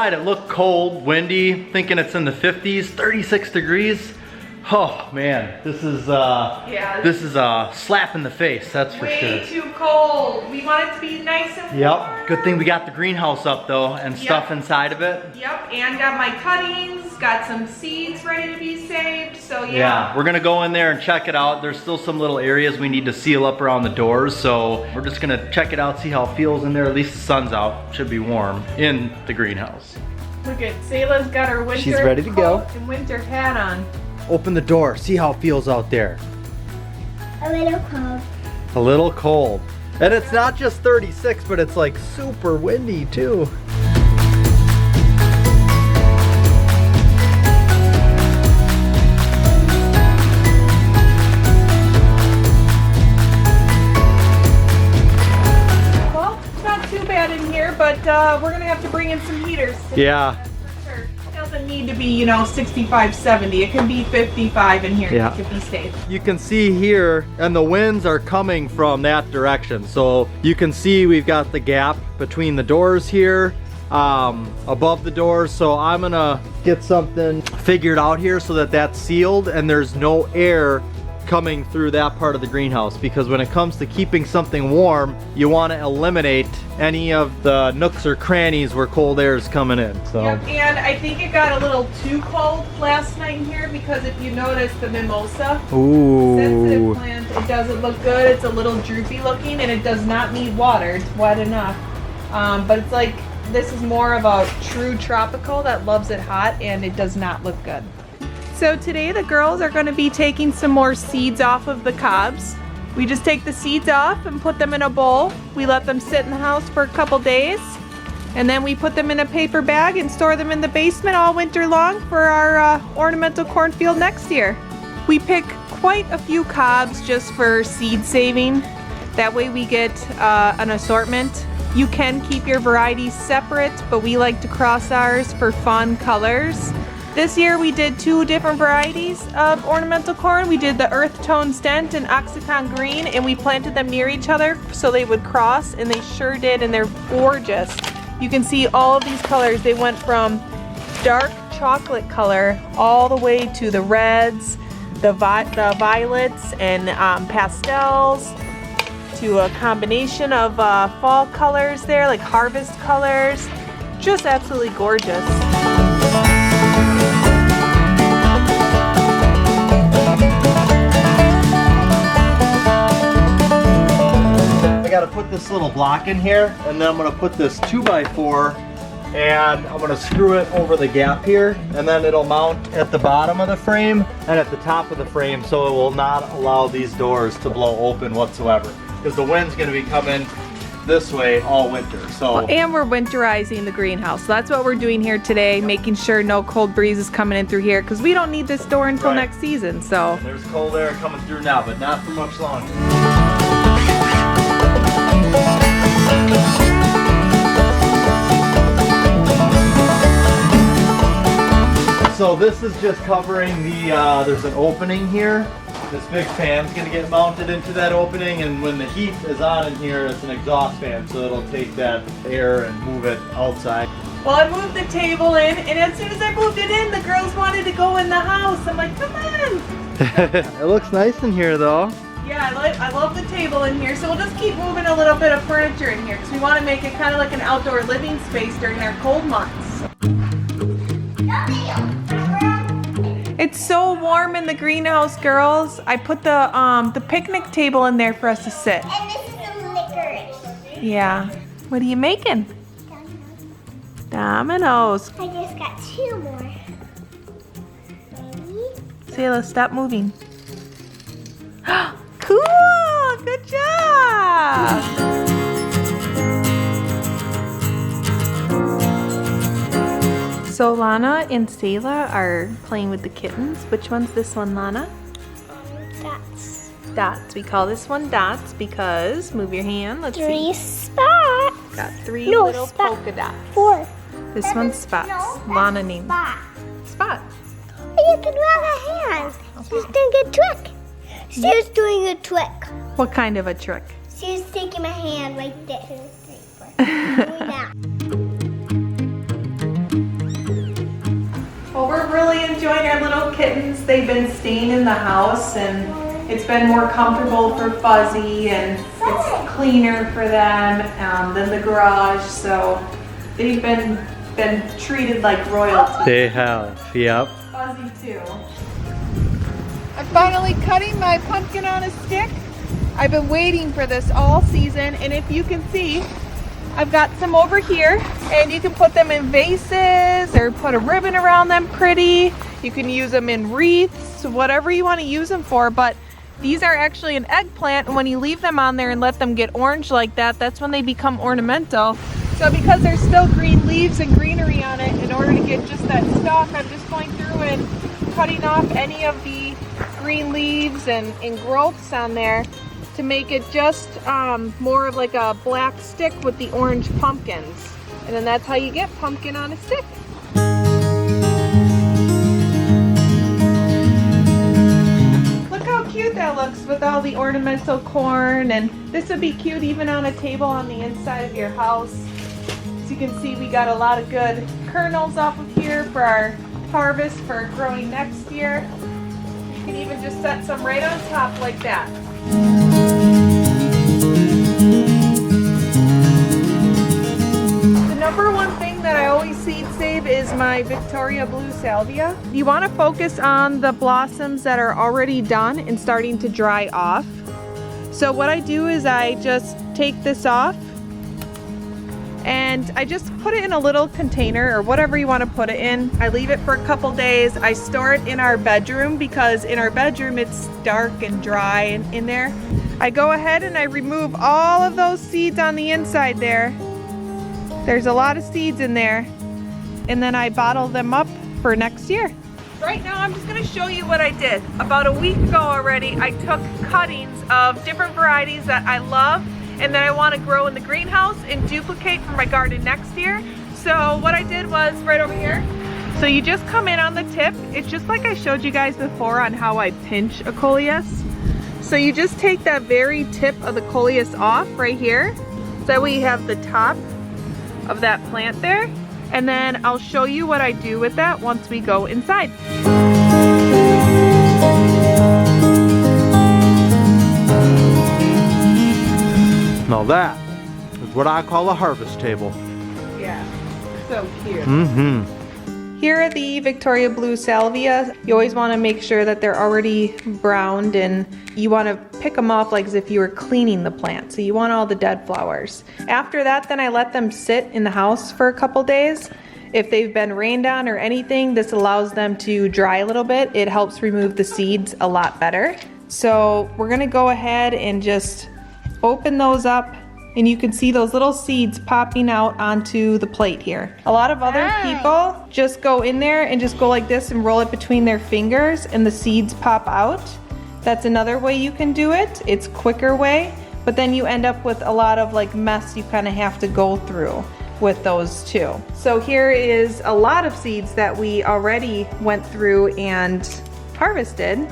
outside, it looked cold, windy, thinking it's in the 50s, 36 degrees. Oh man, this is a slap in the face, that's for sure. Way too cold. We want it to be nice and warm. Yep, good thing we got the greenhouse up though, and stuff inside of it. Yep, and got my cuttings, got some seeds ready to be saved, so yeah. Yeah, we're gonna go in there and check it out. There's still some little areas we need to seal up around the doors, so we're just gonna check it out, see how it feels in there. At least the sun's out, should be warm in the greenhouse. Look at Selah's got her winter She's ready to go. coat and winter hat on. Open the door, see how it feels out there. A little cold. A little cold. And it's not just 36, but it's like super windy too. Well, it's not too bad in here, but we're gonna have to bring in some heaters. Yeah. Sure. It doesn't need to be, you know, 65, 70. It can be 55 in here. Yeah. It can be safe. You can see here, and the winds are coming from that direction. So you can see we've got the gap between the doors here, above the doors. So I'm gonna get something figured out here so that that's sealed and there's no air coming through that part of the greenhouse, because when it comes to keeping something warm, you want to eliminate any of the nooks or crannies where cold air is coming in. So Yep, and I think it got a little too cold last night in here because if you notice the mimosa sensitive plant, it doesn't look good. It's a little droopy looking and it does not need water. It's wet enough. But it's like, this is more of a true tropical that loves it hot and it does not look good. So today the girls are going to be taking some more seeds off of the cobs. We just take the seeds off and put them in a bowl. We let them sit in the house for a couple days. And then we put them in a paper bag and store them in the basement all winter long for our ornamental cornfield next year. We pick quite a few cobs just for seed saving. That way we get an assortment. You can keep your varieties separate, but we like to cross ours for fun colors. This year we did 2 different varieties of ornamental corn. We did the earth tone stent and oxycontin green, and we planted them near each other so they would cross, and they sure did, and they're gorgeous. You can see all of these colors. They went from dark chocolate color all the way to the reds, the violets, and pastels, to a combination of fall colors there, like harvest colors. Just absolutely gorgeous. I gotta put this little block in here, and then I'm gonna put this 2x4 and I'm gonna screw it over the gap here, and then it'll mount at the bottom of the frame and at the top of the frame, so it will not allow these doors to blow open whatsoever, because the wind's gonna be coming this way all winter. So and we're winterizing the greenhouse. So that's what we're doing here today, making sure no cold breeze is coming in through here, because we don't need this door until next season. So there's cold air coming through now, but not for much longer. So this is just covering the, there's an opening here. This big fan's gonna get mounted into that opening, and when the heat is on in here, it's an exhaust fan, so it'll take that air and move it outside. Well, I moved the table in, and as soon as I moved it in, the girls wanted to go in the house. I'm like, come on! It looks nice in here though. Yeah, I love the table in here, so we'll just keep moving a little bit of furniture in here, because we want to make it kind of like an outdoor living space during our cold months. It's so warm in the greenhouse, girls. I put the picnic table in there for us to sit. And this is some licorice. Yeah. What are you making? Dominoes. I just got 2 more. Ready? Selah, stop moving. Cool! Good job! So Lana and Selah are playing with the kittens. Which one's this one, Lana? Dots. Dots. We call this one Dots because, move your hand, let's 3 see. spots. Got 3 little polka dots. 4. This one's Spots. No, Lana named Spot. Spot. You can rub her hand. She's doing a trick. She's doing a trick. What kind of a trick? She's taking my hand like this. Doing that. really enjoying our little kittens. They've been staying in the house and it's been more comfortable for Fuzzy and it's cleaner for them than the garage. So they've been treated like royalty. They have, yep. Fuzzy too. I'm finally cutting my pumpkin on a stick. I've been waiting for this all season, and if you can see, I've got some over here, and you can put them in vases or put a ribbon around them pretty. You can use them in wreaths, whatever you want to use them for, but these are actually an eggplant, and when you leave them on there and let them get orange like that, that's when they become ornamental. So because there's still green leaves and greenery on it, in order to get just that stalk, I'm just going through and cutting off any of the green leaves and growths on there to make it just more of like a black stick with the orange pumpkins. And then that's how you get pumpkin on a stick. Look how cute that looks with all the ornamental corn, and this would be cute even on a table on the inside of your house. As you can see, we got a lot of good kernels off of here for our harvest for growing next year. You can even just set some right on top like that. The number one thing that I always seed save is my Victoria Blue Salvia. You want to focus on the blossoms that are already done and starting to dry off. So what I do is I just take this off and I just put it in a little container or whatever you want to put it in. I leave it for a couple days. I store it in our bedroom because in our bedroom it's dark and dry in there. I go ahead and I remove all of those seeds on the inside there. There's a lot of seeds in there. And then I bottle them up for next year. Right now I'm just going to show you what I did. About a week ago already, I took cuttings of different varieties that I love and that I want to grow in the greenhouse and duplicate for my garden next year. So what I did was right over here. So you just come in on the tip. It's just like I showed you guys before on how I pinch a coleus. So you just take that very tip of the coleus off right here. So that way you have the top of that plant there. And then I'll show you what I do with that once we go inside. Now that is what I call a harvest table. Yeah, so cute. Mm-hmm. Here at the Victoria Blue Salvia, you always want to make sure that they're already browned, and you want to pick them off like as if you were cleaning the plant. So you want all the dead flowers. After that, then I let them sit in the house for a couple days. If they've been rained on or anything, this allows them to dry a little bit. It helps remove the seeds a lot better. So we're going to go ahead and just open those up. And you can see those little seeds popping out onto the plate here. A lot of other people just go in there and just go like this and roll it between their fingers and the seeds pop out. That's another way you can do it. It's a quicker way, but then you end up with a lot of like mess you kind of have to go through with those too. So here is a lot of seeds that we already went through and harvested.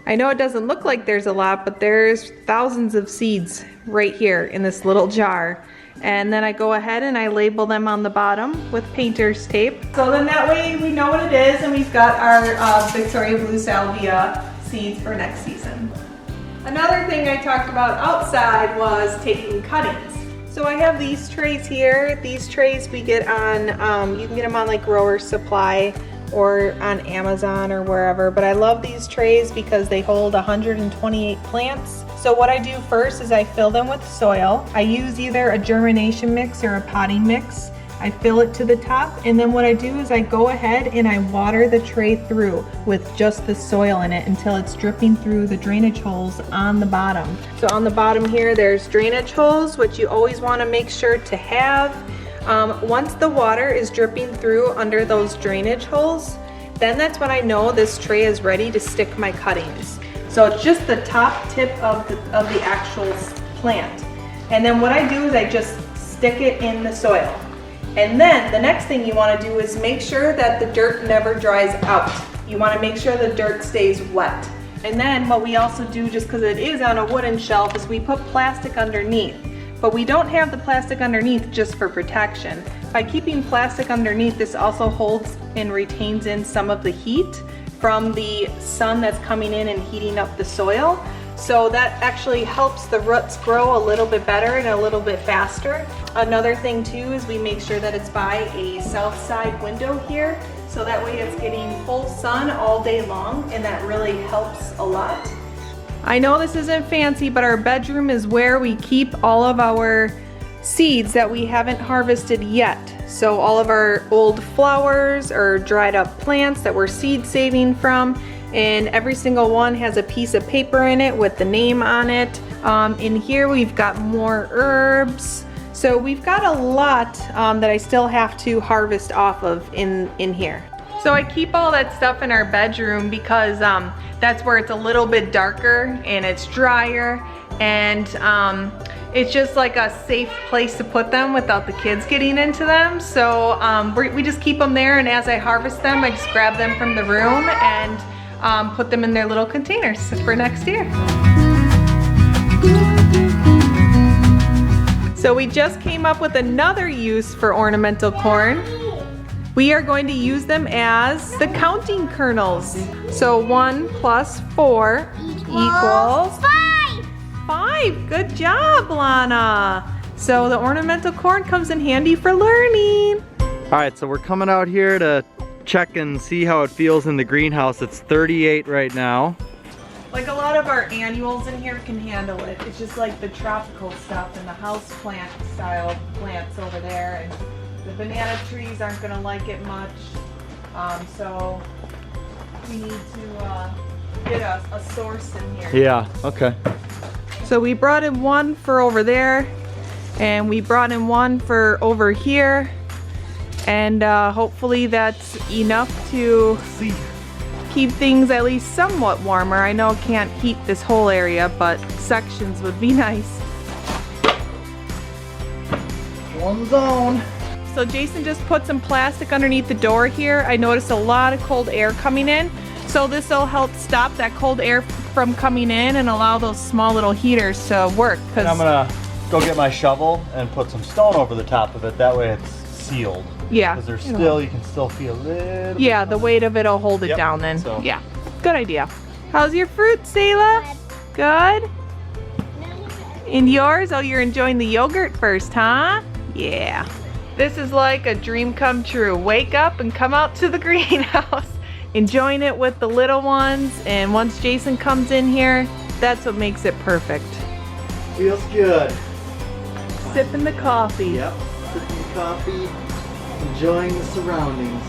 I know it doesn't look like there's a lot, but there's thousands of seeds right here in this little jar. And then I go ahead and I label them on the bottom with painter's tape. So then that way we know what it is, and we've got our Victoria Blue Salvia seeds for next season. Another thing I talked about outside was taking cuttings. So I have these trays here. These trays we get on, you can get them on like Growers Supply or on Amazon or wherever, but I love these trays because they hold 128 plants. So what I do first is I fill them with soil. I use either a germination mix or a potting mix. I fill it to the top, and then what I do is I go ahead and I water the tray through with just the soil in it until it's dripping through the drainage holes on the bottom. So on the bottom here there's drainage holes, which you always want to make sure to have. Once the water is dripping through under those drainage holes, then that's when I know this tray is ready to stick my cuttings. So it's just the top tip of the actual plant. And then what I do is I just stick it in the soil. And then the next thing you want to do is make sure that the dirt never dries out. You want to make sure the dirt stays wet. And then what we also do, just because it is on a wooden shelf, is we put plastic underneath. But we don't have the plastic underneath just for protection. By keeping plastic underneath, this also holds and retains in some of the heat from the sun that's coming in and heating up the soil. So that actually helps the roots grow a little bit better and a little bit faster. Another thing too is we make sure that it's by a south side window here, so that way it's getting full sun all day long, and that really helps a lot. I know this isn't fancy, but our bedroom is where we keep all of our seeds that we haven't harvested yet. So all of our old flowers or dried up plants that we're seed saving from, and every single one has a piece of paper in it with the name on it. In here we've got more herbs. So we've got a lot that I still have to harvest off of in here. So I keep all that stuff in our bedroom because that's where it's a little bit darker and it's drier, and it's just like a safe place to put them without the kids getting into them. So we just keep them there, and as I harvest them, I just grab them from the room and put them in their little containers for next year. So we just came up with another use for ornamental corn. We are going to use them as the counting kernels. So 1 plus 4 equals 5. 5. Good job, Lana. So the ornamental corn comes in handy for learning. All right, so we're coming out here to check and see how it feels in the greenhouse. It's 38 right now. Like a lot of our annuals in here can handle it. It's just like the tropical stuff and the house plant style plants over there, and the banana trees aren't gonna like it much. So we need to get a source in here. Yeah, okay. So we brought in one for over there, and we brought in one for over here, and hopefully that's enough to keep things at least somewhat warmer. I know it can't heat this whole area, but sections would be nice. One zone. So Jason just put some plastic underneath the door here. I noticed a lot of cold air coming in. So this will help stop that cold air from coming in and allow those small little heaters to work. And I'm gonna go get my shovel and put some stone over the top of it. That way it's sealed. Yeah. Because there's still, you can still feel a little. Yeah, the weight of it'll hold it down then. So. Yeah, good idea. How's your fruit, Selah? Good? And yours? Oh, you're enjoying the yogurt first, huh? Yeah. This is like a dream come true. Wake up and come out to the greenhouse. Enjoying it with the little ones, and once Jason comes in here, that's what makes it perfect. Feels good. Sipping the coffee. Yep, sipping the coffee, enjoying the surroundings.